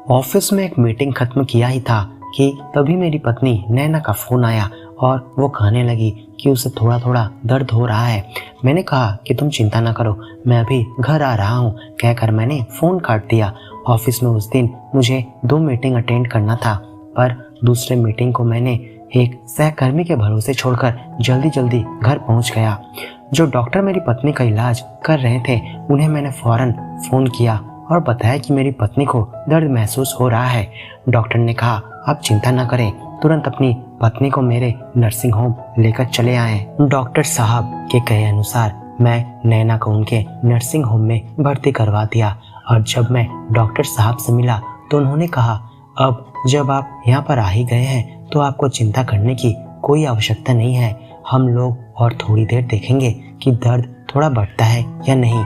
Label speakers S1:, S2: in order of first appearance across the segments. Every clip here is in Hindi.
S1: ऑफिस में एक मीटिंग खत्म किया ही था कि तभी मेरी पत्नी नैना का फोन आया और वो कहने लगी कि उसे थोड़ा थोड़ा दर्द हो रहा है। मैंने कहा कि तुम चिंता ना करो, मैं अभी घर आ रहा हूँ कहकर मैंने फ़ोन काट दिया। ऑफिस में उस दिन मुझे 2 मीटिंग अटेंड करना था, पर दूसरे मीटिंग को मैंने एक सहकर्मी के भरोसे छोड़कर जल्दी जल्दी घर पहुँच गया। जो डॉक्टर मेरी पत्नी का इलाज कर रहे थे उन्हें मैंने फ़ौरन फ़ोन किया और बताया कि मेरी पत्नी को दर्द महसूस हो रहा है। डॉक्टर ने कहा आप चिंता न करें, तुरंत अपनी पत्नी को मेरे नर्सिंग होम लेकर चले आए। डॉक्टर साहब के कहे अनुसार मैं नैना को उनके नर्सिंग होम में भर्ती करवा दिया और जब मैं डॉक्टर साहब से मिला तो उन्होंने कहा अब जब आप यहाँ पर आ ही गए हैं तो आपको चिंता करने की कोई आवश्यकता नहीं है। हम लोग और थोड़ी देर देखेंगे कि दर्द थोड़ा बढ़ता है या नहीं।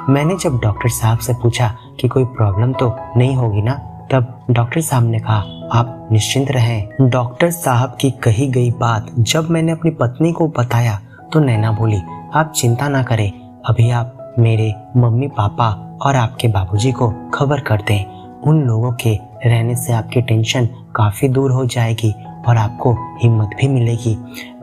S1: मैंने जब डॉक्टर साहब से पूछा कि कोई प्रॉब्लम तो नहीं होगी ना, तब डॉक्टर साहब ने कहा आप निश्चिंत रहें। डॉक्टर साहब की कही गई बात जब मैंने अपनी पत्नी को बताया तो नैना बोली आप चिंता ना करें, अभी आप मेरे मम्मी पापा और आपके बाबूजी को खबर कर दें। उन लोगों के रहने से आपकी टेंशन काफ़ी दूर हो जाएगी और आपको हिम्मत भी मिलेगी।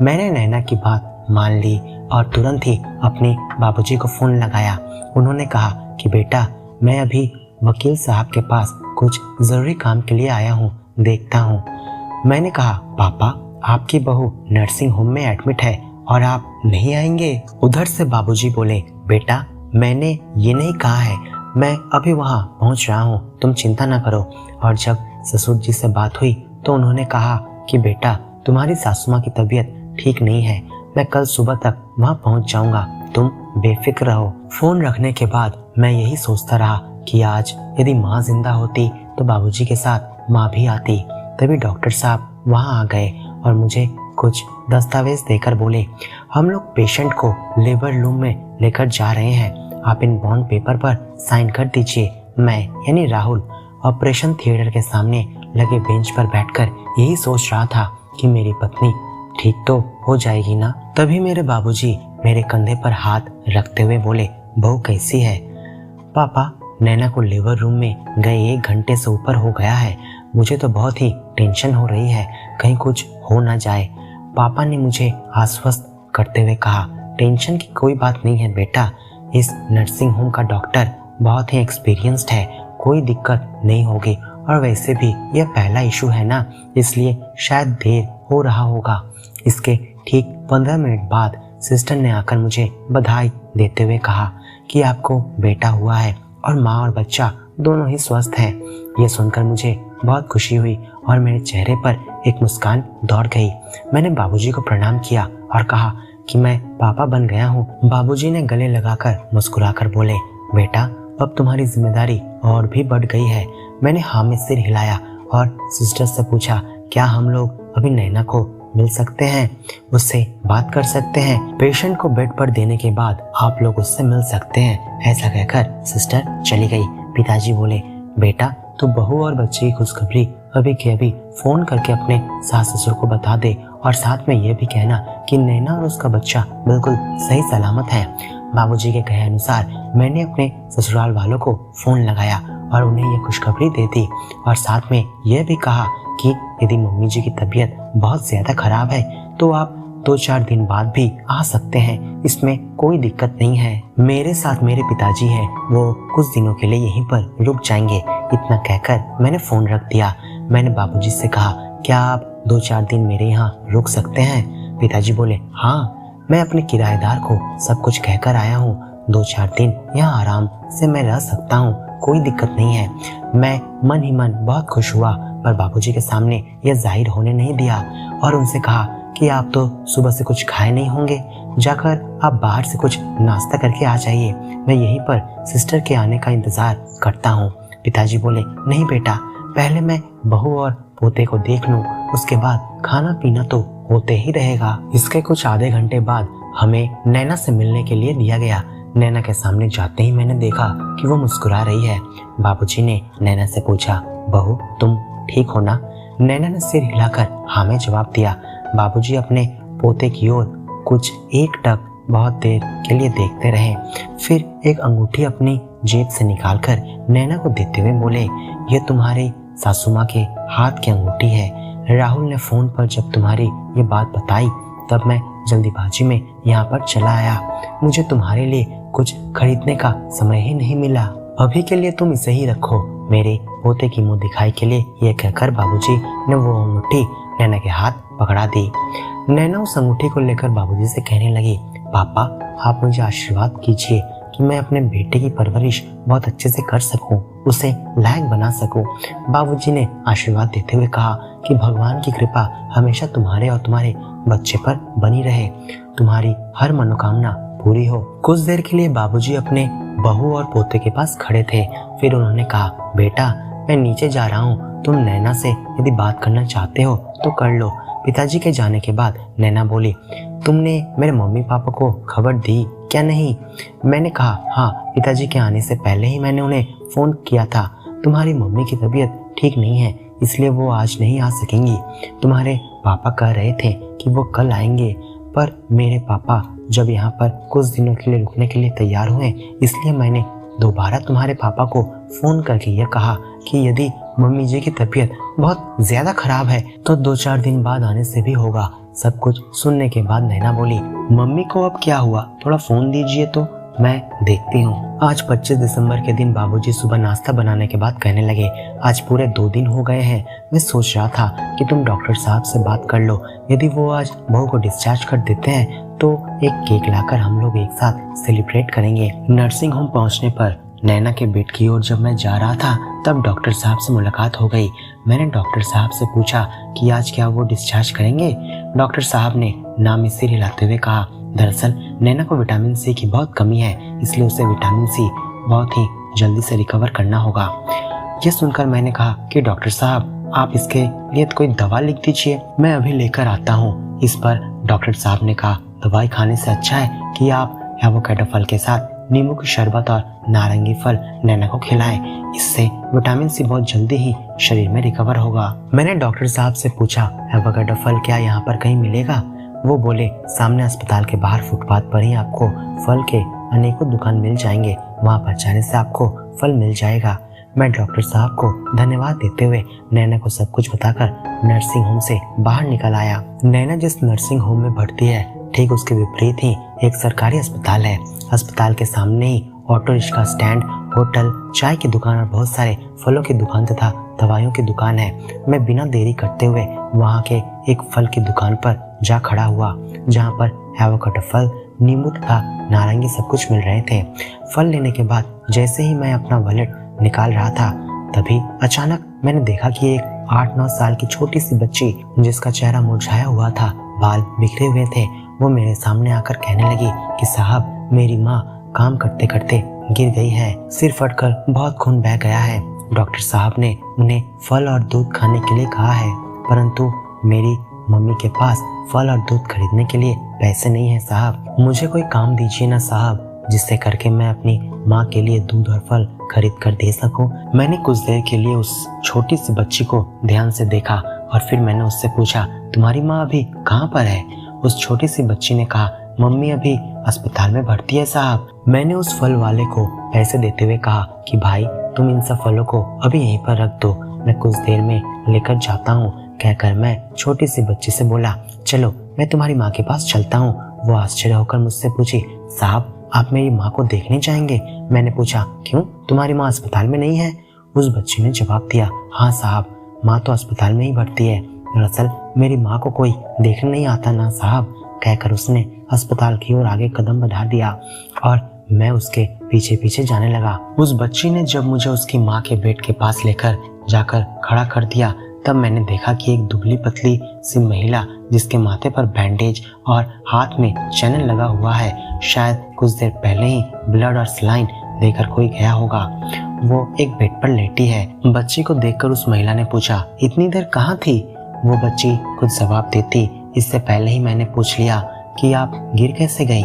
S1: मैंने नैना की बात मान ली और तुरंत ही अपने बाबूजी को फ़ोन लगाया। उन्होंने कहा कि बेटा मैं अभी वकील साहब के पास कुछ ज़रूरी काम के लिए आया हूँ, देखता हूँ। मैंने कहा पापा आपकी बहू नर्सिंग होम में एडमिट है और आप नहीं आएंगे? उधर से बाबूजी बोले बेटा मैंने ये नहीं कहा है, मैं अभी वहाँ पहुँच रहा हूँ, तुम चिंता ना करो। और जब ससुर जी से बात हुई तो उन्होंने कहा कि बेटा तुम्हारी सासू माँ की तबीयत ठीक नहीं है, मैं कल सुबह तक वहाँ पहुँच जाऊँगा, तुम बेफिक्र रहो। फ़ोन रखने के बाद मैं यही सोचता रहा कि आज यदि माँ जिंदा होती तो बाबूजी के साथ माँ भी आती। तभी डॉक्टर साहब वहाँ आ गए और मुझे कुछ दस्तावेज देकर बोले हम लोग पेशेंट को लेबर रूम में लेकर जा रहे हैं, आप इन बॉन्ड पेपर पर साइन कर दीजिए। मैं यानी राहुल ऑपरेशन थिएटर के सामने लगे बेंच पर बैठकर यही सोच रहा था कि मेरी पत्नी ठीक तो हो जाएगी ना। तभी मेरे बाबूजी मेरे कंधे पर हाथ रखते हुए बोले बहू कैसी है? पापा नैना को लेबर रूम में गए 1 घंटे से ऊपर हो गया है, मुझे तो बहुत ही टेंशन हो रही है, कहीं कुछ हो ना जाए। पापा ने मुझे आश्वस्त करते हुए कहा टेंशन की कोई बात नहीं है बेटा, इस नर्सिंग होम का डॉक्टर बहुत ही एक्सपीरियंस्ड है, कोई दिक्कत नहीं होगी। और वैसे भी यह पहला इशू है ना, इसलिए शायद देर हो रहा होगा। इसके ठीक 15 मिनट बाद सिस्टर ने आकर मुझे बधाई देते हुए कहा कि आपको बेटा हुआ है और माँ और बच्चा दोनों ही स्वस्थ हैं। ये सुनकर मुझे बहुत खुशी हुई और मेरे चेहरे पर एक मुस्कान दौड़ गई। मैंने बाबूजी को प्रणाम किया और कहा कि मैं पापा बन गया हूँ। बाबूजी ने गले लगाकर मुस्कुराकर बोले बेटा अब तुम्हारी जिम्मेदारी और भी बढ़ गई है। मैंने हाँ में सिर हिलाया और सिस्टर से पूछा क्या हम लोग अभी नैना को मिल सकते हैं, उससे बात कर सकते हैं? पेशेंट को बेड पर देने के बाद आप लोग उससे मिल सकते हैं, ऐसा कहकर सिस्टर चली गई। पिताजी बोले बेटा तू बहू और बच्चे की खुशखबरी अभी के अभी फोन करके अपने सास ससुर को बता दे और साथ में यह भी कहना कि नैना और उसका बच्चा बिल्कुल सही सलामत है। बाबूजी के कहे अनुसार मैंने अपने ससुराल वालों को फोन लगाया और उन्हें यह खुशखबरी दे दी और साथ में यह भी कहा कि यदि मम्मी जी की तबीयत बहुत ज्यादा खराब है तो आप 2-4 दिन बाद भी आ सकते हैं, इसमें कोई दिक्कत नहीं है। मेरे साथ मेरे पिताजी हैं, वो कुछ दिनों के लिए यहीं पर रुक जाएंगे। इतना कहकर मैंने फोन रख दिया। मैंने बाबूजी से कहा क्या आप 2-4 दिन मेरे यहाँ रुक सकते हैं? पिताजी बोले हाँ, मैं अपने किराएदार को सब कुछ कहकर आया हूँ, 2-4 दिन यहाँ आराम से मैं रह सकता हूँ, कोई दिक्कत नहीं है। मैं मन ही मन बहुत खुश हुआ, पर बाबूजी के सामने यह जाहिर होने नहीं दिया और उनसे कहा कि आप तो सुबह से कुछ खाए नहीं होंगे, जाकर आप बाहर से कुछ नाश्ता करके आ जाइए, मैं यहीं पर सिस्टर के आने का इंतजार करता हूँ। पिताजी बोले नहीं बेटा, पहले मैं बहू और पोते को देख लूँ, उसके बाद खाना पीना तो होते ही रहेगा। इसके कुछ आधे घंटे बाद हमें नैना से मिलने के लिए दिया गया। नैना के सामने जाते ही मैंने देखा कि वो मुस्कुरा रही है। बाबूजी ने नैना से पूछा बहू तुम ठीक हो ना? नैना ने सिर हिलाकर हाँ में जवाब दिया। बाबूजी अपने पोते की ओर कुछ एकटक बहुत देर के लिए देखते रहे, फिर एक अंगूठी अपनी जेब से निकालकर नैना को देते हुए बोले ये तुम्हारे सासू माँ के हाथ की अंगूठी है। राहुल ने फोन पर जब तुम्हारी ये बात बताई तब मैं जल्दीबाजी में यहाँ पर चला आया। मुझे तुम्हारे लिए कुछ खरीदने का समय ही नहीं मिला। अभी के लिए तुम इसे ही रखो। मेरे पोते की मुंह दिखाई के लिए ये कहकर बाबूजी ने वो अंगूठी नैना के हाथ पकड़ा दी। नैना उस अंगूठी को लेकर बाबूजी से कहने लगी, पापा आप मुझे आशीर्वाद कीजिए कि मैं अपने बेटे की परवरिश बहुत अच्छे से कर सकूं, उसे लायक बना सकूं। बाबूजी ने आशीर्वाद देते हुए कहा कि भगवान की कृपा हमेशा तुम्हारे और तुम्हारे बच्चे पर बनी रहे, तुम्हारी हर मनोकामना पूरी हो। कुछ देर के लिए बाबूजी अपने बहू और पोते के पास खड़े थे। फिर उन्होंने कहा, बेटा मैं नीचे जा रहा हूँ, तुम नैना से यदि बात करना चाहते हो तो कर लो। पिताजी के जाने के बाद नैना बोली, तुमने मेरे मम्मी पापा को खबर दी क्या नहीं? मैंने कहा, हाँ पिताजी के आने से पहले ही मैंने उन्हें फोन किया था। तुम्हारी मम्मी की तबीयत ठीक नहीं है इसलिए वो आज नहीं आ सकेंगी। तुम्हारे पापा कह रहे थे कि वो कल आएंगे, पर मेरे पापा जब यहाँ पर कुछ दिनों के लिए रुकने के लिए तैयार हुए इसलिए मैंने दोबारा तुम्हारे पापा को फोन करके यह कहा कि यदि मम्मी जी की तबीयत बहुत ज्यादा खराब है तो 2-4 दिन बाद आने से भी होगा। सब कुछ सुनने के बाद नैना बोली, मम्मी को अब क्या हुआ, थोड़ा फोन दीजिए तो मैं देखती हूँ। आज 25 दिसंबर के दिन बाबूजी सुबह नाश्ता बनाने के बाद कहने लगे, आज पूरे 2 दिन हो गए हैं, मैं सोच रहा था कि तुम डॉक्टर साहब से बात कर लो, यदि वो आज बहू को डिस्चार्ज कर देते हैं तो एक केक लाकर हम लोग एक साथ सेलिब्रेट करेंगे। नर्सिंग होम पहुंचने पर नैना के बेड की ओर जब मैं जा रहा था तब डॉक्टर साहब से मुलाकात हो गई। मैंने डॉक्टर साहब से पूछा कि आज क्या वो डिस्चार्ज करेंगे? डॉक्टर साहब ने नाम में सिर हिलाते हुए कहा, दरअसल नैना को विटामिन सी की बहुत कमी है इसलिए उसे विटामिन सी बहुत ही जल्दी से रिकवर करना होगा। ये सुनकर मैंने कहा कि डॉक्टर साहब आप इसके लिए कोई दवा लिख दीजिए, मैं अभी लेकर आता हूँ। इस पर डॉक्टर साहब ने कहा, दवाई खाने से अच्छा है कि आप एवोकाडो फल के साथ नींबू की शरबत और नारंगी फल नैना को खिलाएं, इससे विटामिन सी बहुत जल्दी ही शरीर में रिकवर होगा। मैंने डॉक्टर साहब से पूछा, एवोकाडो फल क्या यहाँ पर कहीं मिलेगा? वो बोले, सामने अस्पताल के बाहर फुटपाथ पर ही आपको फल के अनेकों दुकान मिल जाएंगे, वहाँ पर जाने से आपको फल मिल जाएगा। मैं डॉक्टर साहब को धन्यवाद देते हुए नैना को सब कुछ बताकर नर्सिंग होम से बाहर निकल आया। नैना जिस नर्सिंग होम में भर्ती है ठीक उसके विपरीत ही एक सरकारी अस्पताल है। अस्पताल के सामने ही ऑटो रिक्शा स्टैंड, होटल, चाय की दुकान और बहुत सारे फलों की दुकान तथा दवाइयों की दुकान है। मैं बिना देरी करते हुए वहाँ के एक फल की दुकान पर जा खड़ा हुआ जहाँ पर एवोकाडो फल, नींबू तथा नारंगी सब कुछ मिल रहे थे। फल लेने के बाद जैसे ही मैं अपना वॉलेट निकाल रहा था तभी अचानक मैंने देखा कि एक 8-9 साल की छोटी सी बच्ची जिसका चेहरा मुरझाया हुआ था, बाल बिखरे हुए थे, वो मेरे सामने आकर कहने लगी कि साहब मेरी माँ काम करते करते गिर गई है, सिर फटकर बहुत खून बह गया है। डॉक्टर साहब ने उन्हें फल और दूध खाने के लिए कहा है, परंतु मेरी मम्मी के पास फल और दूध खरीदने के लिए पैसे नहीं है साहब, मुझे कोई काम दीजिए ना साहब जिससे करके मैं अपनी माँ के लिए दूध और फल खरीद कर दे सकूं। मैंने कुछ देर के लिए उस छोटी सी बच्ची को ध्यान से देखा और फिर मैंने उससे पूछा, तुम्हारी माँ अभी कहाँ पर है? उस छोटी सी बच्ची ने कहा, मम्मी अभी अस्पताल में भर्ती है साहब। मैंने उस फल वाले को पैसे देते हुए कहा कि भाई तुम इन सब फलों को अभी यहीं पर रख दो, मैं कुछ देर में लेकर जाता हूँ। कहकर मैं छोटी सी बच्ची से बोला, चलो मैं तुम्हारी माँ के पास चलता हूँ। वो आश्चर्य होकर मुझसे पूछी, साहब आप मेरी माँ को देखने जाएंगे? मैंने पूछा, क्यों तुम्हारी माँ अस्पताल में नहीं है? उस बच्ची ने जवाब दिया, हाँ साहब माँ तो अस्पताल में ही भर्ती है, दरअसल मेरी माँ को कोई देखने नहीं आता ना साहब। कहकर उसने अस्पताल की ओर आगे कदम बढ़ा दिया और मैं उसके पीछे पीछे जाने लगा। उस बच्ची ने जब मुझे उसकी माँ के बेड के पास लेकर जाकर खड़ा कर दिया तब मैंने देखा कि एक दुबली पतली सी महिला जिसके माथे पर बैंडेज और हाथ में चैनल लगा हुआ है, शायद कुछ देर पहले ही ब्लड और सलाइन देकर कोई गया होगा, वो एक बेड पर लेटी है। बच्ची को देखकर उस महिला ने पूछा, इतनी देर कहाँ थी? वो बच्ची कुछ जवाब देती इससे पहले ही मैंने पूछ लिया कि आप गिर कैसे गई?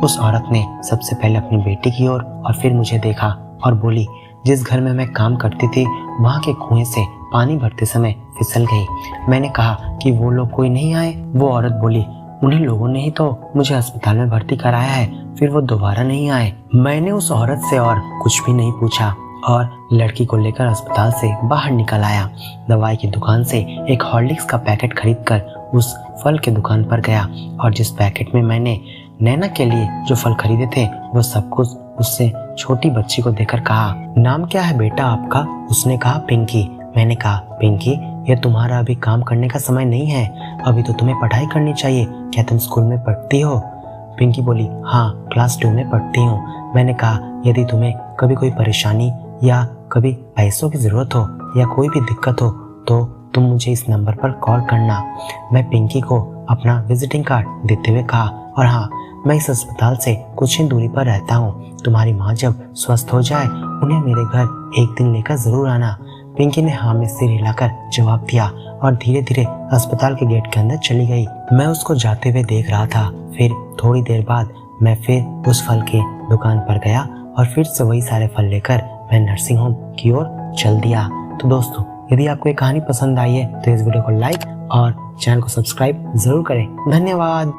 S1: उस औरत ने सबसे पहले अपनी बेटी की ओर और फिर मुझे देखा और बोली, जिस घर में मैं काम करती थी वहाँ के कुएं से पानी भरते समय फिसल गई। मैंने कहा कि वो लोग कोई नहीं आए? वो औरत बोली, उन्हीं लोगों ने ही तो मुझे अस्पताल में भर्ती कराया है, फिर वो दोबारा नहीं आए। मैंने उस औरत से और कुछ भी नहीं पूछा और लड़की को लेकर अस्पताल से बाहर निकल आया। दवाई की दुकान से एक हॉर्लिक्स का पैकेट खरीदकर उस फल के दुकान पर गया और जिस पैकेट में मैंने नैना के लिए जो फल खरीदे थे वो सब कुछ उससे छोटी बच्ची को देकर कहा, नाम क्या है बेटा आपका? उसने कहा पिंकी। मैंने कहा पिंकी, ये तुम्हारा अभी काम करने का समय नहीं है, अभी तो तुम्हें पढ़ाई करनी चाहिए। क्या तुम स्कूल में पढ़ती हो? पिंकी बोली, हाँ क्लास 2 में पढ़ती हूँ। मैंने कहा यदि तुम्हें कभी कोई परेशानी या कभी पैसों की ज़रूरत हो या कोई भी दिक्कत हो तो तुम मुझे इस नंबर पर कॉल करना। मैं पिंकी को अपना विजिटिंग कार्ड देते हुए कहा, और हाँ मैं इस अस्पताल से कुछ ही दूरी पर रहता हूँ। तुम्हारी माँ जब स्वस्थ हो जाए उन्हें मेरे घर एक दिन लेकर ज़रूर आना। पिंकी ने हाँ में सिर हिलाकर जवाब दिया और धीरे धीरे अस्पताल के गेट के अंदर चली गई। मैं उसको जाते हुए देख रहा था। फिर थोड़ी देर बाद मैं फिर उस फल की दुकान पर गया और फिर से वही सारे फल लेकर मैं नर्सिंग होम की ओर चल दिया। तो दोस्तों, यदि आपको ये कहानी पसंद आई है तो इस वीडियो को लाइक और चैनल को सब्सक्राइब जरूर करें। धन्यवाद।